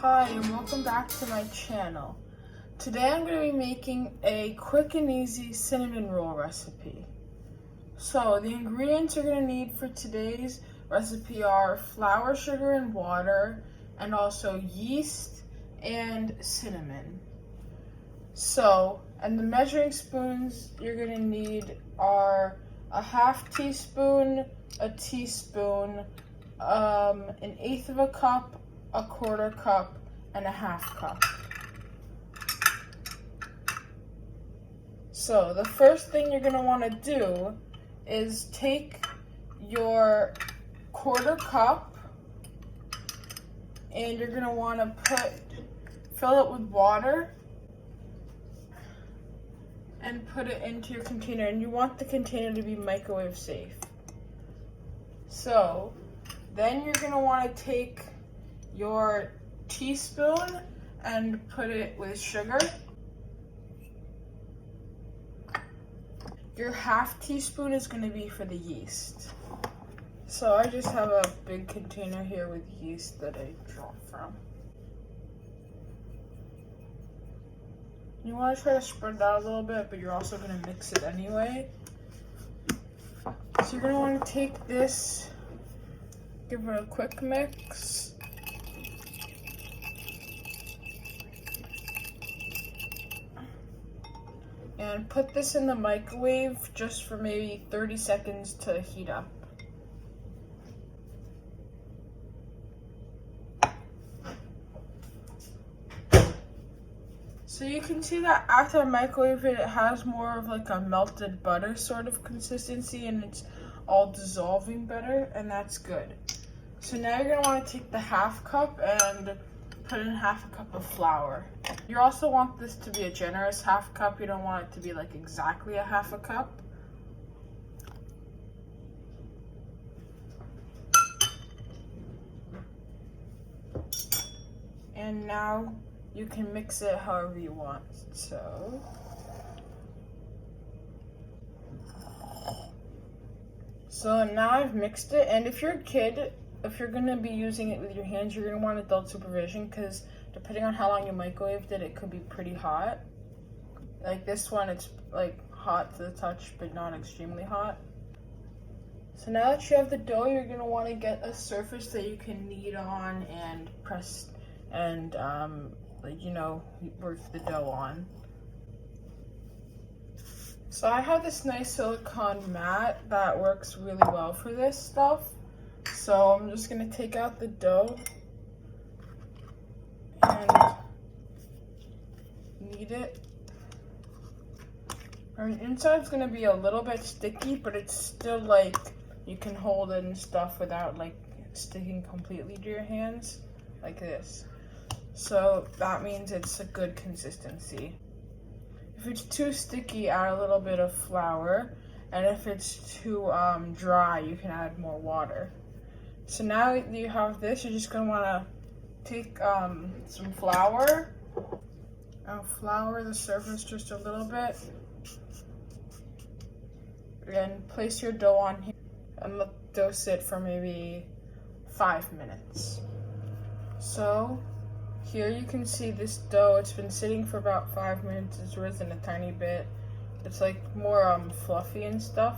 Hi and welcome back to my channel. Today I'm going to be making a quick and easy cinnamon roll recipe. So the ingredients you're going to need for today's recipe are flour, sugar, and water, and also yeast and cinnamon. And the measuring spoons you're going to need are a half teaspoon, a teaspoon, an eighth of a cup, a quarter cup, and a half cup. So the first thing you're going to want to do is take your quarter cup and you're going to want to fill it with water and put it into your container, and you want the container to be microwave safe. So then you're going to want to take your teaspoon and put it with sugar. Your half teaspoon is going to be for the yeast. So I just have a big container here with yeast that I draw from. You want to try to spread it out a little bit, but you're also going to mix it anyway. So you're going to want to take this, give it a quick mix. And put this in the microwave just for maybe 30 seconds to heat up. So you can see that after I microwave it, it has more of like a melted butter sort of consistency, and it's all dissolving better, and that's good. So now you're gonna want to take the half cup and put in half a cup of flour. You also want this to be a generous half cup. You don't want it to be like exactly a half a cup. And now you can mix it however you want. So now I've mixed it, and if you're a kid, if you're gonna be using it with your hands, you're gonna want adult supervision, because depending on how long you microwaved it, it could be pretty hot. Like this one, it's like hot to the touch, but not extremely hot. So now that you have the dough, you're gonna want to get a surface that you can knead on and press and work the dough on. So I have this nice silicone mat that works really well for this stuff. So I'm just gonna take out the dough and knead it. The inside's gonna be a little bit sticky, but it's still like you can hold it and stuff without like sticking completely to your hands like this. So that means it's a good consistency. If it's too sticky, add a little bit of flour, and if it's too dry, you can add more water. So now that you have this, you're just gonna wanna take some flour and flour the surface just a little bit, and place your dough on here and let the dough sit for maybe 5 minutes. So here you can see this dough, it's been sitting for about 5 minutes, it's risen a tiny bit. It's like more fluffy and stuff.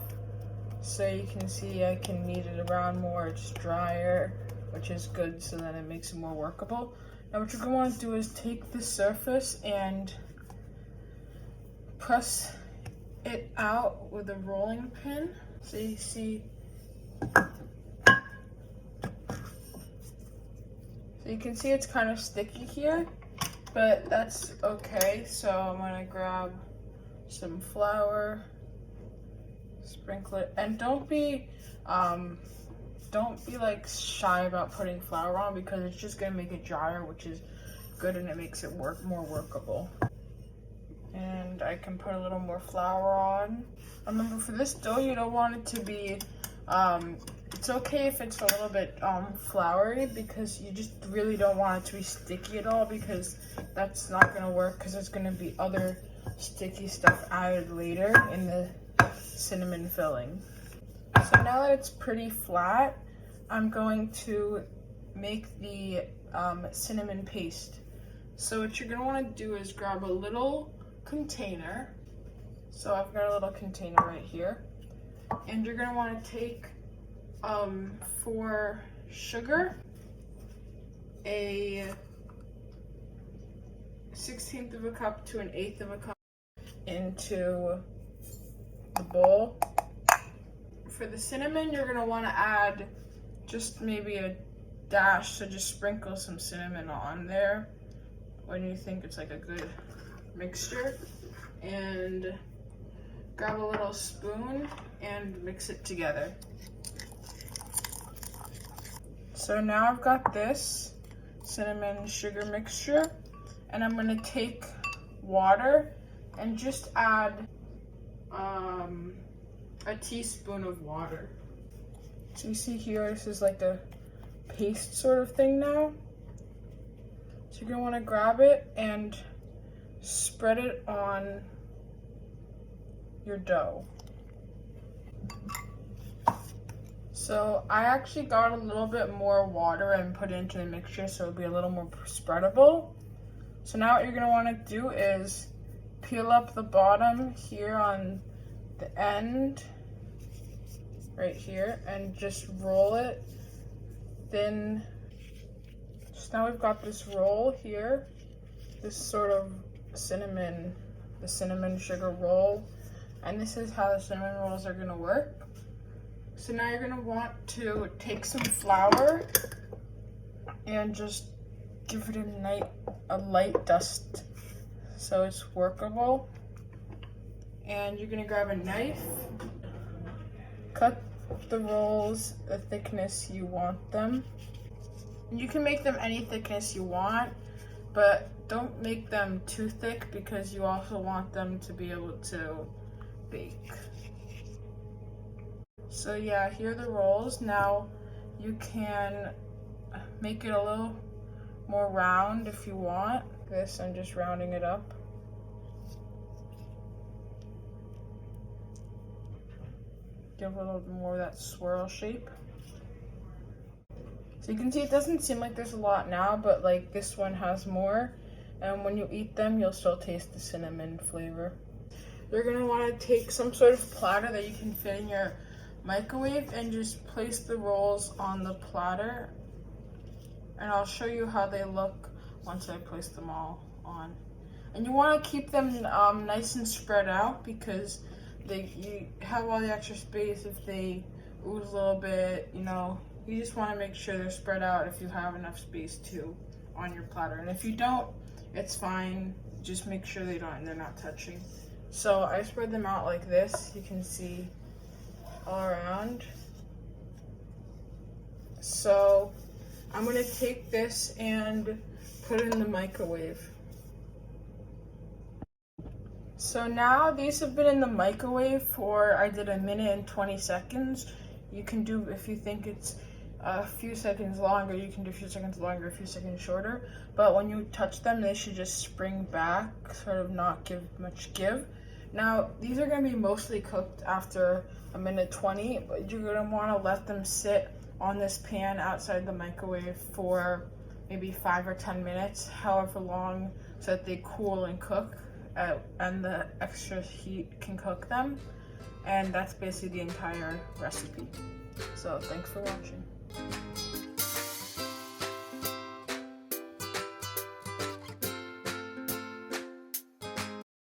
So you can see I can knead it around more, it's drier, which is good, so then it makes it more workable. Now what you're going to want to do is take the surface and press it out with a rolling pin. So you see, you can see it's kind of sticky here, but that's okay. So I'm gonna grab some flour, sprinkle it, and don't be like shy about putting flour on, because it's just gonna make it drier, which is good, and it makes it more workable. And I can put a little more flour on. Remember, for this dough, you don't want it to be it's okay if it's a little bit floury, because you just really don't want it to be sticky at all, because that's not going to work, because there's going to be other sticky stuff added later in the cinnamon filling. So now that it's pretty flat, I'm going to make the cinnamon paste. So what you're gonna wanna do is grab a little container. So I've got a little container right here. And you're gonna wanna take, for sugar, a 1/16 of a cup to 1/8 of a cup into the bowl. For the cinnamon, you're gonna wanna add just maybe a dash, so just sprinkle some cinnamon on there when you think it's like a good mixture. And grab a little spoon and mix it together. So now I've got this cinnamon sugar mixture, and I'm gonna take water and just add a teaspoon of water. So you see here, this is like a paste sort of thing now. So you're gonna wanna grab it and spread it on your dough. So I actually got a little bit more water and put it into the mixture so it'll be a little more spreadable. So now what you're gonna wanna do is peel up the bottom here on the end, right here, and just roll it thin. So now we've got this roll here, this sort of the cinnamon sugar roll, and this is how the cinnamon rolls are gonna work. So now you're gonna want to take some flour and just give it a light dust so it's workable. And you're gonna grab a knife, cut the rolls the thickness you want them. And you can make them any thickness you want, but don't make them too thick because you also want them to be able to bake. So yeah, here are the rolls. Now you can make it a little more round if you want. This, I'm just rounding it up. Give a little more of that swirl shape. So you can see it doesn't seem like there's a lot now, but like this one has more. And when you eat them, you'll still taste the cinnamon flavor. You're gonna wanna take some sort of platter that you can fit in your microwave and just place the rolls on the platter. And I'll show you how they look once I place them all on. And you wanna keep them nice and spread out because you have all the extra space if they ooze a little bit, you know. You just wanna make sure they're spread out if you have enough space too on your platter. And if you don't, it's fine. Just make sure they're not touching. So I spread them out like this. You can see all around. So I'm gonna take this and put it in the microwave. So now these have been in the microwave for, I did 1 minute and 20 seconds. You can do, if you think it's a few seconds longer, you can do a few seconds longer, a few seconds shorter. But when you touch them, they should just spring back, sort of not give much give. Now, these are gonna be mostly cooked after 1 minute 20, but you're gonna wanna let them sit on this pan outside the microwave for maybe 5 or 10 minutes, however long, so that they cool and cook, and the extra heat can cook them. And that's basically the entire recipe. So thanks for watching.